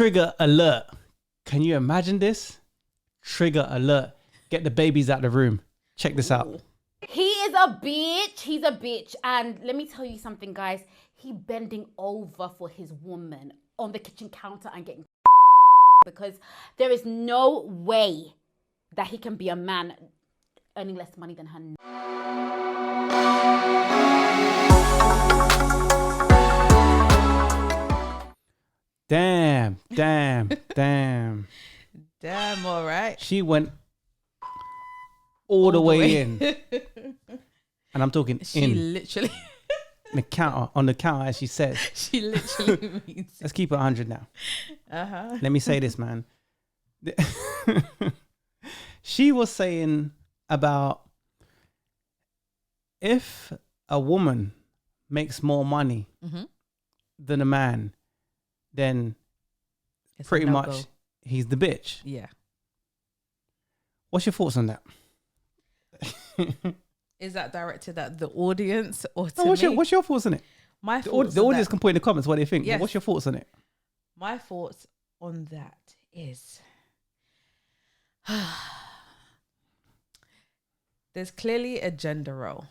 Trigger alert. Can you imagine this? Trigger alert. Get the babies out of the room. Check this out. He is a bitch. He's a bitch. And let me tell you something, guys. He bending over for his woman on the kitchen counter and getting because there is no way that he can be a man earning less money than her. Damn. Damn, all right. She went all the way in. And I'm talking She in. literally... On the counter, as she said. She literally means Let's keep it 100 now. Uh-huh. Let me say this, man. She was saying about if a woman makes more money than a man, then It's pretty a much no-go. he's the bitch. Yeah. What's your thoughts on that? Is that directed at the audience or to No, me? what's your thoughts on it? My The thoughts audience on can put in the comments what they think. Yes. But what's your thoughts on it? My thoughts on that is there's clearly a gender role.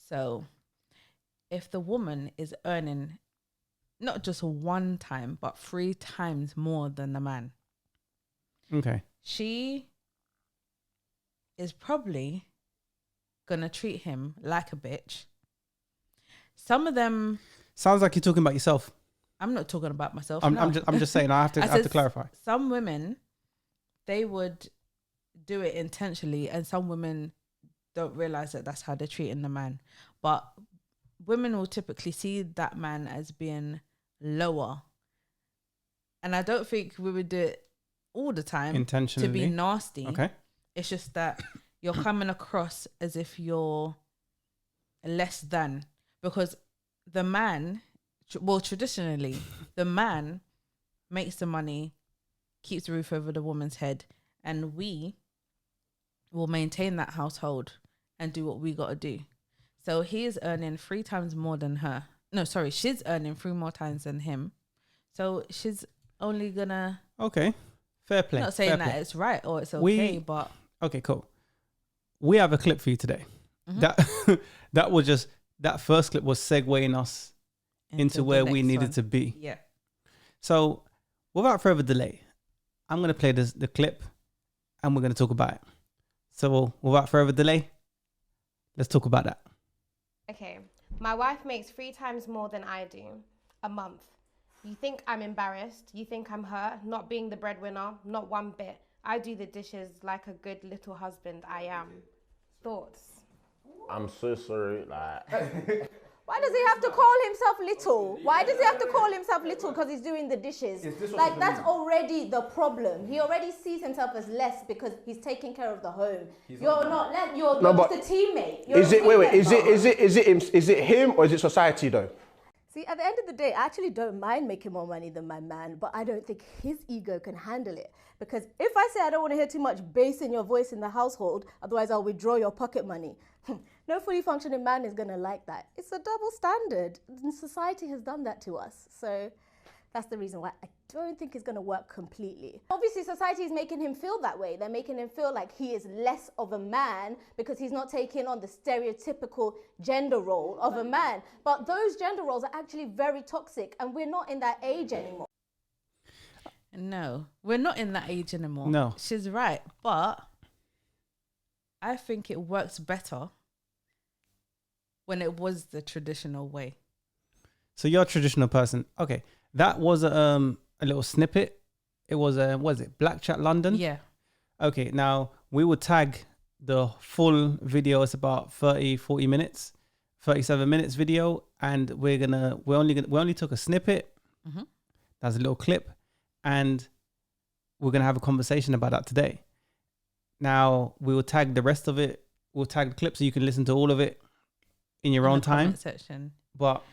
So if the woman is earning not just one time, but 3 times more than the man, Okay. she is probably gonna treat him like a bitch. Some of them, Sounds like you're talking about yourself. I'm not talking about myself. I'm no. just saying. I have to said clarify. Some women, they would do it intentionally, and some women don't realize that that's how they're treating the man. But women will typically see that man as being lower, and I don't think we would do it all the time Intentionally. to be nasty. Okay. It's just that you're coming across as if you're less than, because the man, well, traditionally, the man makes the money, keeps the roof over the woman's head, and we will maintain that household and do what we got to do. So he is earning 3 times more than her. No, sorry, she's earning 3 more times than him. So she's only gonna... Okay. Fair play. Not saying Fair that play. it's right or it's okay, but... Okay, cool. We have a clip for you today. That was just, that first clip was segueing us into the where we next needed one. to be. Yeah. So without further delay, I'm going to play the clip and we're going to talk about it. So without further delay, let's talk about that. Okay, my wife makes 3 times more than I do a month. You think I'm embarrassed? You think I'm hurt? Not being the breadwinner? Not one bit. I do the dishes like a good little husband I am. Thoughts? I'm so sorry. Like, Why does he have to call himself little? Why does he have to call himself little because he's doing the dishes? Like, that's already the problem. He already sees himself as less because he's taking care of the home. You're just a teammate. You're is a it? Wait. teammate. Is it him or is it society though? See, at the end of the day, I actually don't mind making more money than my man, but I don't think his ego can handle it. Because if I say I don't want to hear too much bass in your voice in the household, otherwise I'll withdraw your pocket money. No fully functioning man is going to like that. It's a double standard. And society has done that to us. So that's the reason why I don't think it's going to work completely. Obviously, society is making him feel that way. They're making him feel like he is less of a man because he's not taking on the stereotypical gender role of a man. But those gender roles are actually very toxic, and we're not in that age anymore. No, we're not in that age anymore. No. She's right. But I think it works better when it was the traditional way. So you're a traditional person. Okay. That was a little snippet. It was was it Black Chat London? Yeah. Okay. Now we will tag the full video. It's about 40 minutes, 37 minutes video. And we only took a snippet. That's a little clip. And we're going to have a conversation about that today. Now, we will tag the rest of it. We'll tag the clip so you can listen to all of it in your own time. Comment section. But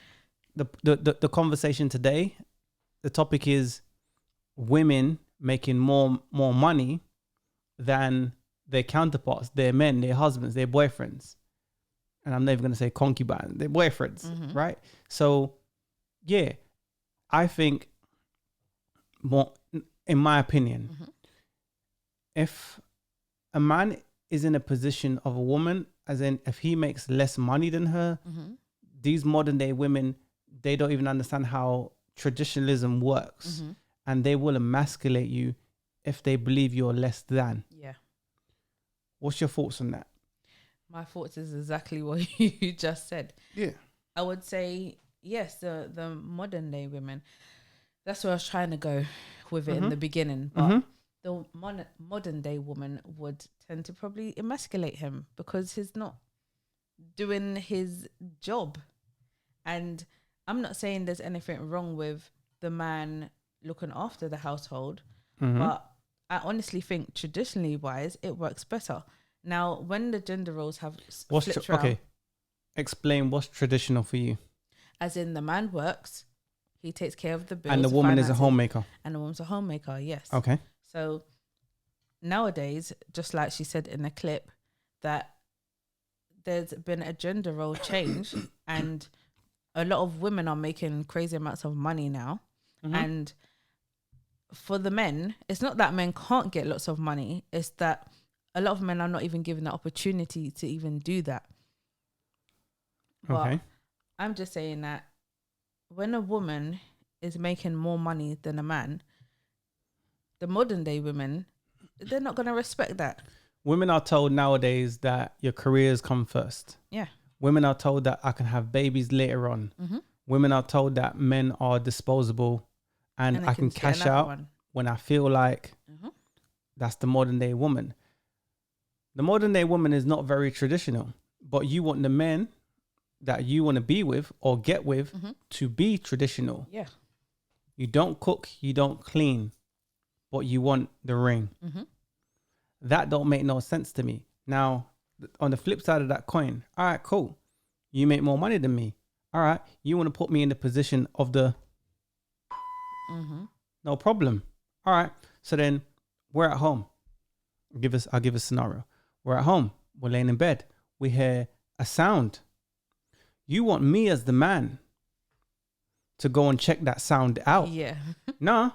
the conversation today, the topic is women making more money than their counterparts, their men, their husbands, their boyfriends. And I'm never going to say concubines, their boyfriends, right? So, yeah, I think more, in my opinion, if a man is in a position of a woman, as in if he makes less money than her, these modern day women, they don't even understand how traditionalism works, and they will emasculate you if they believe you're less than. Yeah. What's your thoughts on that? My thoughts is exactly what you just said. Yeah. I would say, yes, the modern day women, that's where I was trying to go with it in the beginning. But the modern day woman would tend to probably emasculate him because he's not doing his job. And I'm not saying there's anything wrong with the man looking after the household, but I honestly think traditionally wise, it works better. Now, when the gender roles have flipped around, okay, explain what's traditional for you. as in the man works, he takes care of the bills, And the woman is a finances, homemaker. and the woman's a homemaker. Yes. Okay. So nowadays, just like she said in the clip, that there's been a gender role change, and a lot of women are making crazy amounts of money now. And for the men, it's not that men can't get lots of money, it's that a lot of men are not even given the opportunity to even do that. But Okay. I'm just saying that when a woman is making more money than a man, the modern day women, they're not going to respect that. Women are told nowadays that your careers come first. Yeah. Women are told that I can have babies later on. Women are told that men are disposable and they I can just get cash another out one. when I feel like. That's the modern day woman. The modern day woman is not very traditional, but you want the men that you want to be with or get with to be traditional. Yeah. You don't cook, you don't clean, but you want the ring. That don't make no sense to me. Now, on the flip side of that coin, all right, cool. You make more money than me. All right, you want to put me in the position of the... No problem. All right, so then we're at home. I'll give a scenario. We're at home. We're laying in bed. We hear a sound. You want me as the man to go and check that sound out. Yeah. Nah,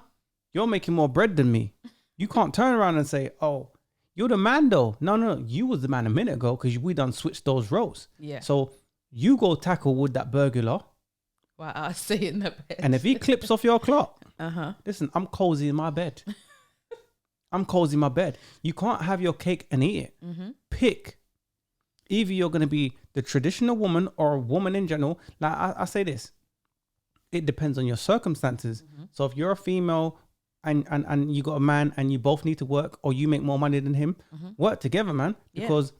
you're making more bread than me. You can't turn around and say, oh, you're the man though. No, you was the man a minute ago because we done switched those roles. Yeah. So you go tackle with that burglar. Wow, I stay in the bed. And if he clips off your clock, listen, I'm cozy in my bed. I'm cozy in my bed. You can't have your cake and eat it. Pick. Either you're going to be the traditional woman or a woman in general. Like I say this, it depends on your circumstances. So if you're a female and you got a man and you both need to work or you make more money than him, work together, man. Because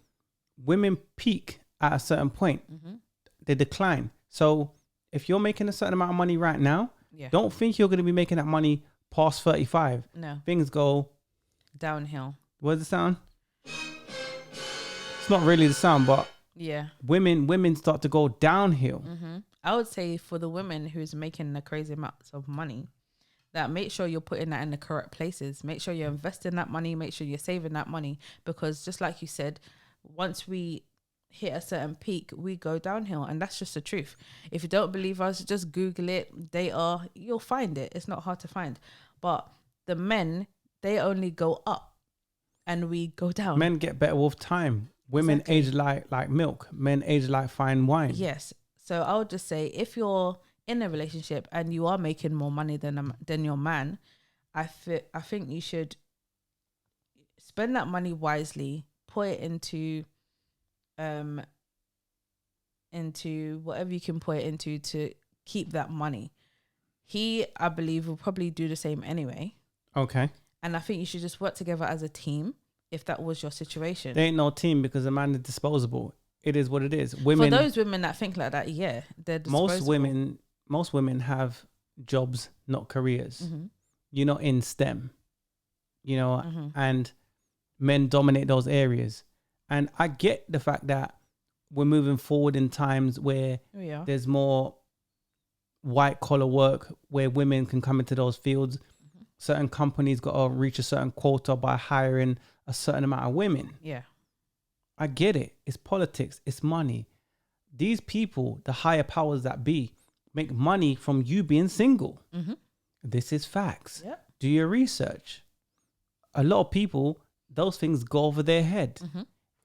women peak at a certain point. They decline. So if you're making a certain amount of money right now, don't think you're going to be making that money past 35. No. Things go Downhill. where's the sound? It's not really the sound, but Yeah. women start to go downhill. I would say for the women who's making the crazy amounts of money, that make sure you're putting that in the correct places. Make sure you're investing that money. Make sure you're saving that money. Because just like you said, once we hit a certain peak, we go downhill. And that's just the truth. If you don't believe us, just Google it. You'll find it. It's not hard to find. But the men, they only go up and we go down. Men get better with time. Women age like milk. Men age like fine wine. Yes. So I would just say, if you're in a relationship and you are making more money than your man, I think you should spend that money wisely. Put it into whatever you can put it into to keep that money. He, I believe, will probably do the same anyway. Okay. And I think you should just work together as a team if that was your situation. There ain't no team because a man is disposable. It is what it is. Women, for those women that think like that, yeah, they're disposable. Most women have jobs, not careers. You're not in STEM, and men dominate those areas. And I get the fact that we're moving forward in times where there's more white collar work where women can come into those fields. Certain companies got to reach a certain quota by hiring a certain amount of women. Yeah. I get it. It's politics. It's money. These people, the higher powers that be, make money from you being single. This is facts. Yep. Do your research. A lot of people, those things go over their head.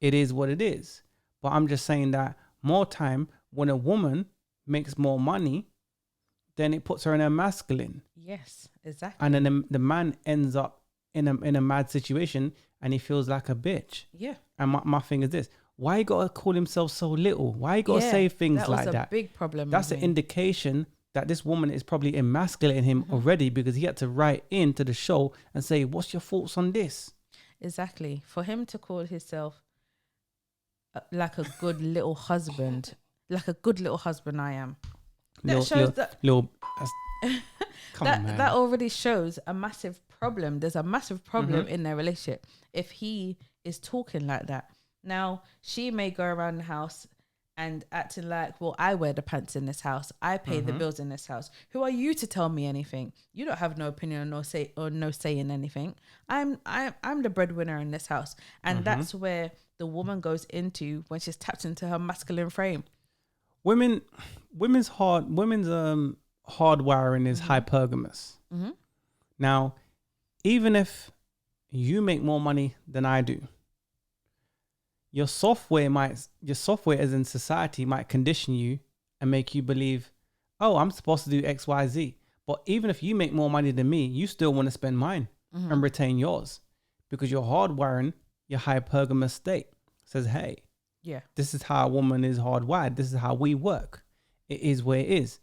It is what it is. But I'm just saying that more time when a woman makes more money, then it puts her in a masculine. Yes, exactly. And then the man ends up in a mad situation and he feels like a bitch. Yeah. And my thing is this. Why you gotta call himself so little? Why you gotta say things like that? That was a big problem. That's an indication that this woman is probably emasculating him already, because he had to write into the show and say, what's your thoughts on this? Exactly. For him to call himself like a good little husband, like a good little husband I am. That shows that... Come on, man. That already shows a massive problem. There's a massive problem in their relationship if he is talking like that. Now, she may go around the house and acting like, well, I wear the pants in this house. I pay the bills in this house. Who are you to tell me anything? You don't have no opinion or no say in anything. I'm the breadwinner in this house. And that's where the woman goes into when she's tapped into her masculine frame. Women's hardwiring is hypergamous. Now, even if you make more money than I do, your software as in society might condition you and make you believe, oh, I'm supposed to do X, Y, Z. But even if you make more money than me, you still want to spend mine and retain yours, because your hardwiring, your hypergamous state says, hey, this is how a woman is hardwired. This is how we work. It is where it is.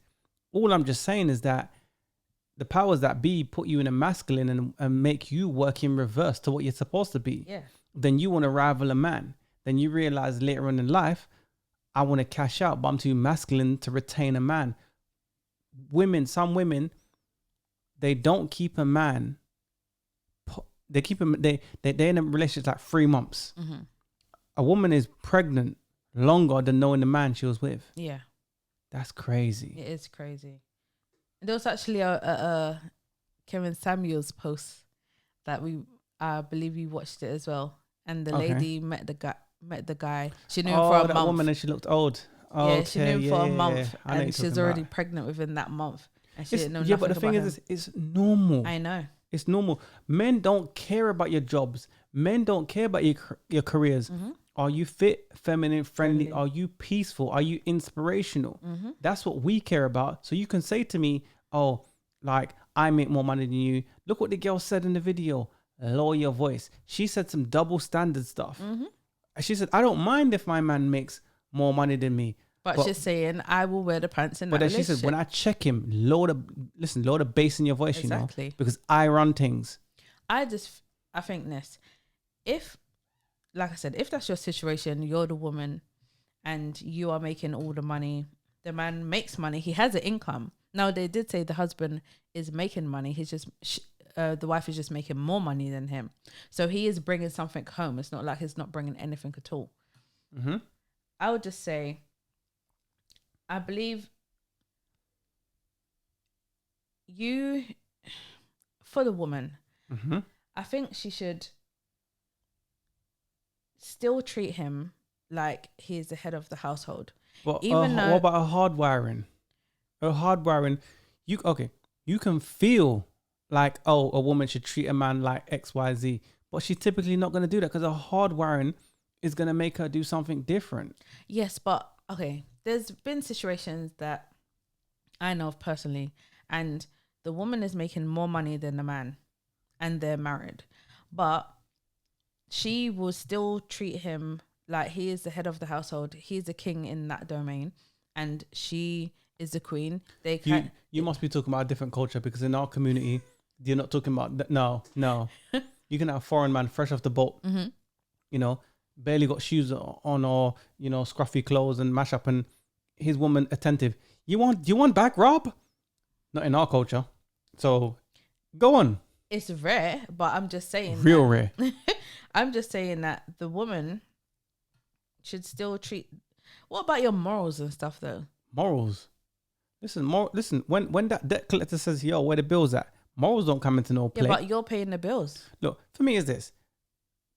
All I'm just saying is that the powers that be put you in a masculine and make you work in reverse to what you're supposed to be. Yeah. Then you want to rival a man. Then you realize later on in life, I want to cash out, but I'm too masculine to retain a man. Some women, they don't keep a man. They keep him. They're in a relationship like 3 months. A woman is pregnant longer than knowing the man she was with. Yeah, that's crazy. It is crazy. There was actually a Kevin Samuels post that I believe you watched it as well, and the lady met the guy. She knew him for a month. Woman, and she looked old. Yeah, she knew him for a month, and she's already pregnant within that month, and she didn't know nothing about him. Yeah, but the thing is, it's normal. I know. It's normal. Men don't care about your jobs. Men don't care about your careers. Are you fit, feminine, friendly? Are you peaceful? Are you inspirational? That's what we care about. So you can say to me, oh, like, I make more money than you. Look what the girl said in the video. Lower your voice. She said some double standard stuff. She said, I don't mind if my man makes more money than me. But she's saying, I will wear the pants in that relationship. But then she said, when I check him, lower the bass in your voice, exactly. You know, because I run things. I think this, like I said, if that's your situation, you're the woman and you are making all the money, the man makes money, he has an income. Now, they did say the husband is making money. He's just, the wife is just making more money than him. So he is bringing something home. It's not like he's not bringing anything at all. I would just say, I believe for the woman, I think she should still treat him like he's the head of the household. But what about a hardwiring? You can feel like, oh, a woman should treat a man like X, Y, Z, but she's typically not going to do that because a hardwiring is going to make her do something different. Yes, but okay, there's been situations that I know of personally, and the woman is making more money than the man, and they're married, but she will still treat him like he is the head of the household. He's the king in that domain, and she is the queen. You must be talking about a different culture, because in our community, you're not talking about no. You can have a foreign man fresh off the boat, you know, barely got shoes on, or you know, scruffy clothes and mash up, and his woman attentive. You want back, Rob? Not in our culture. So go on. It's rare, but I'm just saying. Real rare. I'm just saying that the woman should still treat. What about your morals and stuff, though? Morals. Listen. When that debt collector says, "Yo, where the bills at?" Morals don't come into no play. Yeah, but you're paying the bills. Look, for me, is this: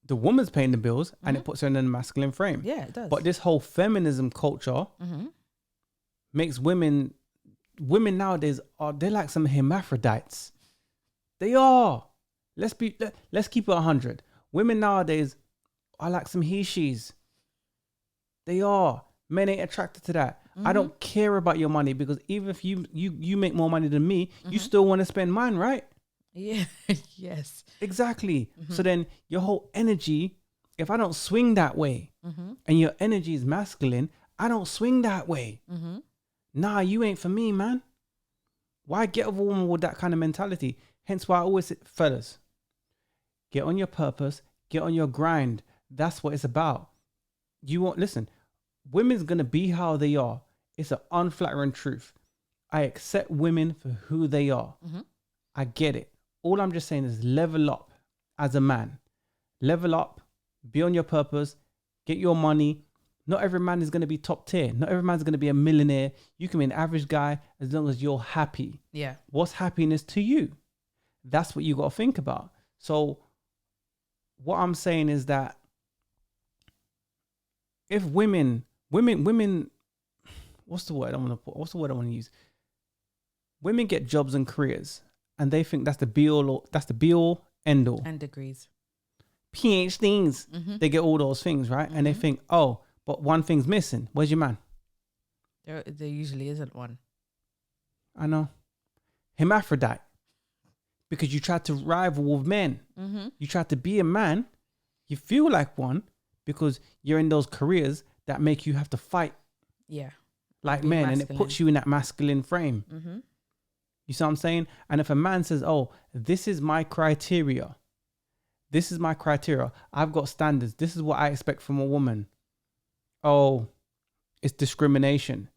the woman's paying the bills, and it puts her in a masculine frame. Yeah, it does. But this whole feminism culture makes women nowadays they're like some hermaphrodites. They are. Let's keep it 100. Women nowadays are like some he-she's. They are. Men ain't attracted to that. I don't care about your money, because even if you make more money than me, you still want to spend mine, right? Yeah. Yes. Exactly. So then your whole energy, if I don't swing that way, and your energy is masculine, I don't swing that way. Nah, you ain't for me, man. Why get with a woman with that kind of mentality? Hence why I always say, fellas, get on your purpose, get on your grind. That's what it's about. You won't listen. Women's gonna be how they are. It's an unflattering truth. I accept women for who they are. I get it. All I'm just saying is level up as a man. Level up, be on your purpose, get your money. Not every man is going to be top tier. Not every man's going to be a millionaire. You can be an average guy as long as you're happy. Yeah. What's happiness to you? That's what you got to think about. So what I'm saying is that if women, what's the word I want to put? What's the word I want to use? Women get jobs and careers, and they think that's the be all, end all. And degrees. PhDs. They get all those things, right? And they think, oh, but one thing's missing. Where's your man? There usually isn't one. I know. Hermaphrodite. Because you tried to rival with men. You tried to be a man. You feel like one because you're in those careers that make you have to fight Yeah. like Be men, and masculine. it puts you in that masculine frame. You see what I'm saying? And if a man says, oh, this is my criteria. This is my criteria. I've got standards. This is what I expect from a woman. Oh, it's discrimination.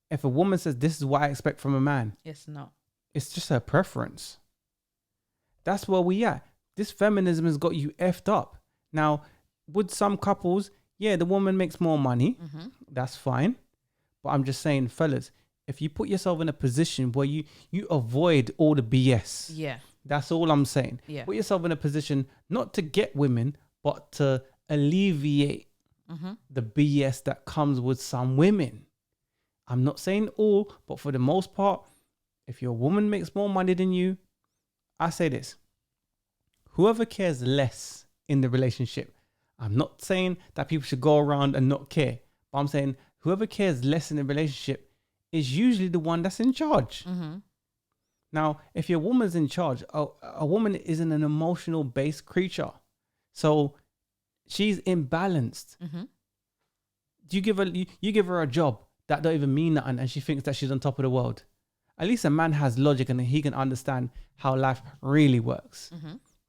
If a woman says, this is what I expect from a man, It's not. it's just her preference. That's where we at. This feminism has got you effed up. Now, with some couples, yeah, the woman makes more money. That's fine. But I'm just saying, fellas, if you put yourself in a position where you avoid all the BS. Yeah. That's all I'm saying. Yeah. Put yourself in a position not to get women, but to alleviate the BS that comes with some women. I'm not saying all, but for the most part, if your woman makes more money than you, I say this. Whoever cares less in the relationship, I'm not saying that people should go around and not care, but I'm saying whoever cares less in the relationship is usually the one that's in charge. Now, if your woman's in charge, a woman isn't an emotional based creature. So she's imbalanced. You give her a job that don't even mean nothing, and she thinks that she's on top of the world. At least a man has logic and he can understand how life really works.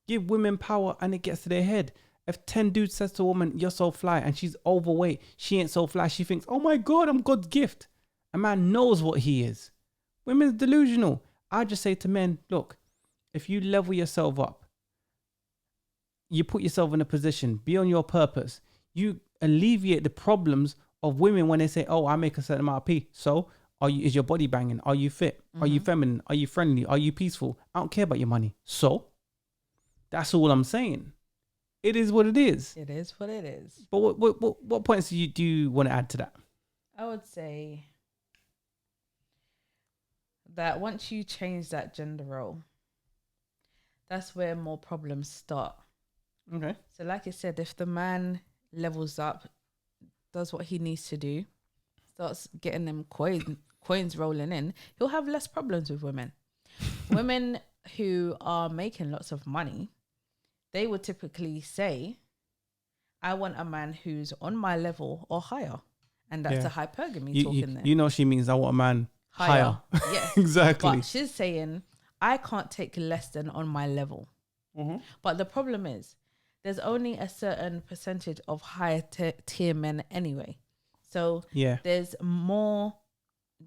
Give women power and it gets to their head. If 10 dudes says to a woman, you're so fly, and she's overweight, she ain't so fly, she thinks, oh my God, I'm God's gift. A man knows what he is. Women's delusional. I just say to men, look, if you level yourself up, you put yourself in a position, be on your purpose, you alleviate the problems of women when they say, oh, I make a certain amount of pee. So is your body banging? Are you fit? Are you feminine? Are you friendly? Are you peaceful? I don't care about your money. So that's all I'm saying. It is what it is. It is what it is. But what points do you want to add to that? I would say that once you change that gender role, that's where more problems start. Okay. So like you said, if the man levels up, does what he needs to do, starts getting them coins rolling in, he'll have less problems with women. Women who are making lots of money, they would typically say, I want a man who's on my level or higher. And that's Yeah. a hypergamy talking there. You know she means I want a man higher. Yes. Exactly. But she's saying, I can't take less than on my level. But the problem is, there's only a certain percentage of higher tier men anyway. So Yeah. there's more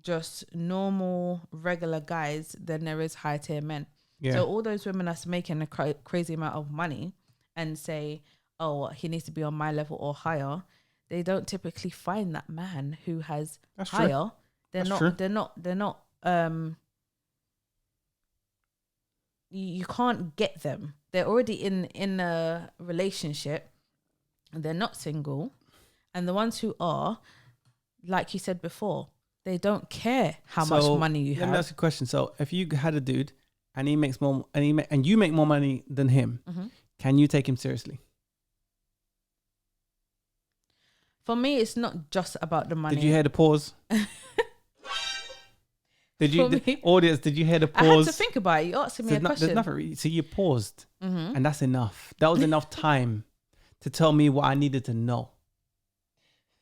just normal, regular guys than there is high tier men. Yeah. So all those women that's making a crazy amount of money and say, oh, he needs to be on my level or higher, they don't typically find that man who has That's true. higher. That's true. They're not you can't get them. They're already in a relationship. They're not single. And the ones who are, like you said before, they don't care how much money you Let me ask have. you a question. So if you had a dude and he makes more, and you make more money than him, can you take him seriously? For me, it's not just about the money. Did you hear the pause? Audience, did you hear the pause? I had to think about it. You asked me a question. There's nothing really. So you paused, and that's enough. That was enough time to tell me what I needed to know.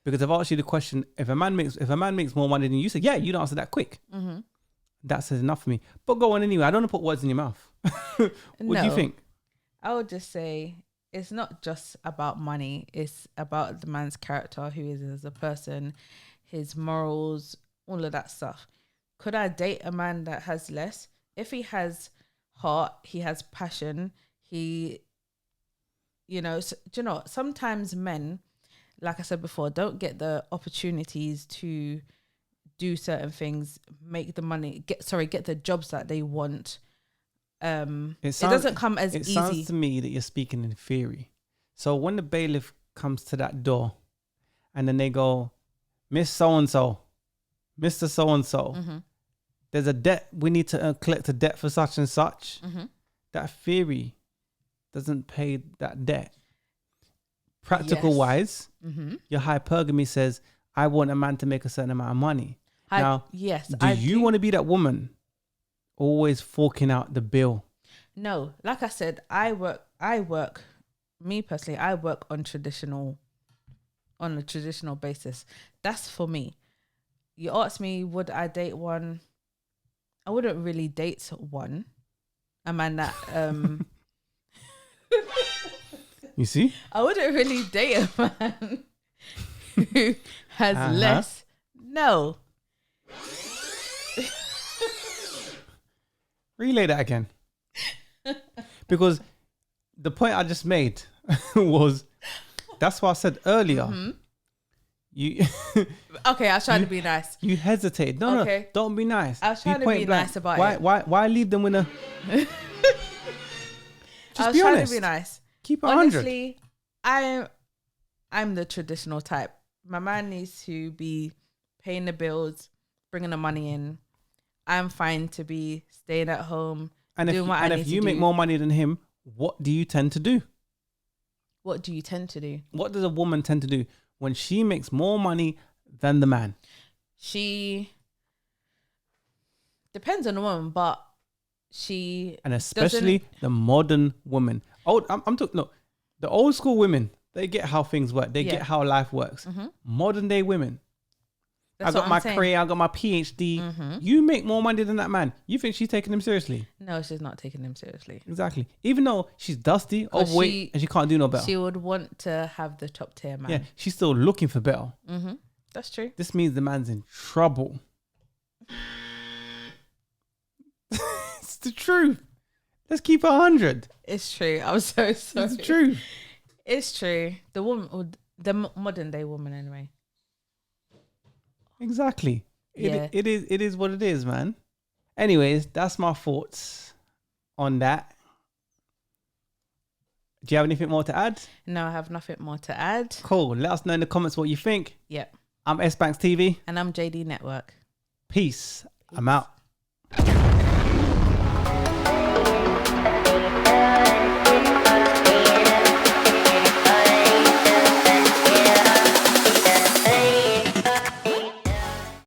Because I've asked you the question: if a man makes more money than you, said, "Yeah, you'd answer that quick." That says enough for me. But go on anyway. I don't want to put words in your mouth. What do you think? I would just say it's not just about money. It's about the man's character, who he is as a person, his morals, all of that stuff. Could I date a man that has less? If he has heart, he has passion, do you know, sometimes men, like I said before, don't get the opportunities to do certain things, make the money, get the jobs that they want. It doesn't come as easy. It sounds to me that you're speaking in theory. So when the bailiff comes to that door and then they go, Miss So-and-so, Mr. So-and-so, there's a debt, we need to collect a debt for such and such. That theory doesn't pay that debt. Practical wise, your hypergamy says, I want a man to make a certain amount of money. Do you want to be that woman always forking out the bill? No, like I said, I work me personally, I work on a traditional basis. That's for me. You asked me, would I date one? I wouldn't really date one. A man that you see? I wouldn't really date a man who has less. No. Relay that again. Because the point I just made was, that's what I said earlier. You okay, I was trying to be nice. You hesitate. No, don't be nice. I was trying to be nice about it. Why leave them with a I was trying to be nice. Keep it 100. Honestly, I'm the traditional type. My man needs to be paying the bills, bringing the money in. I'm fine to be staying at home, doing what I need to do. And if you make more money than him, what do you tend to do? What do you tend to do? What does a woman tend to do when she makes more money than the man? She depends on the woman, but and especially the modern woman. I'm talking. No, the old school women, they get how things work. They get how life works. Modern day women. I got my career. I got my PhD. You make more money than that man. You think she's taking him seriously? No, she's not taking him seriously. Exactly. Even though she's dusty, overweight, and she can't do no better. She would want to have the top tier man. Yeah, she's still looking for better. That's true. This means the man's in trouble. It's the truth. Let's keep it 100. It's true. I'm so sorry. It's true. It's true. The woman, the modern day woman, anyway. Exactly. It is what it is, man. Anyways, that's my thoughts on that. Do you have anything more to add? No, I have nothing more to add. Cool. Let us know in the comments what you think. Yep. I'm S.Banks TV. And I'm JD Network. Peace. I'm out.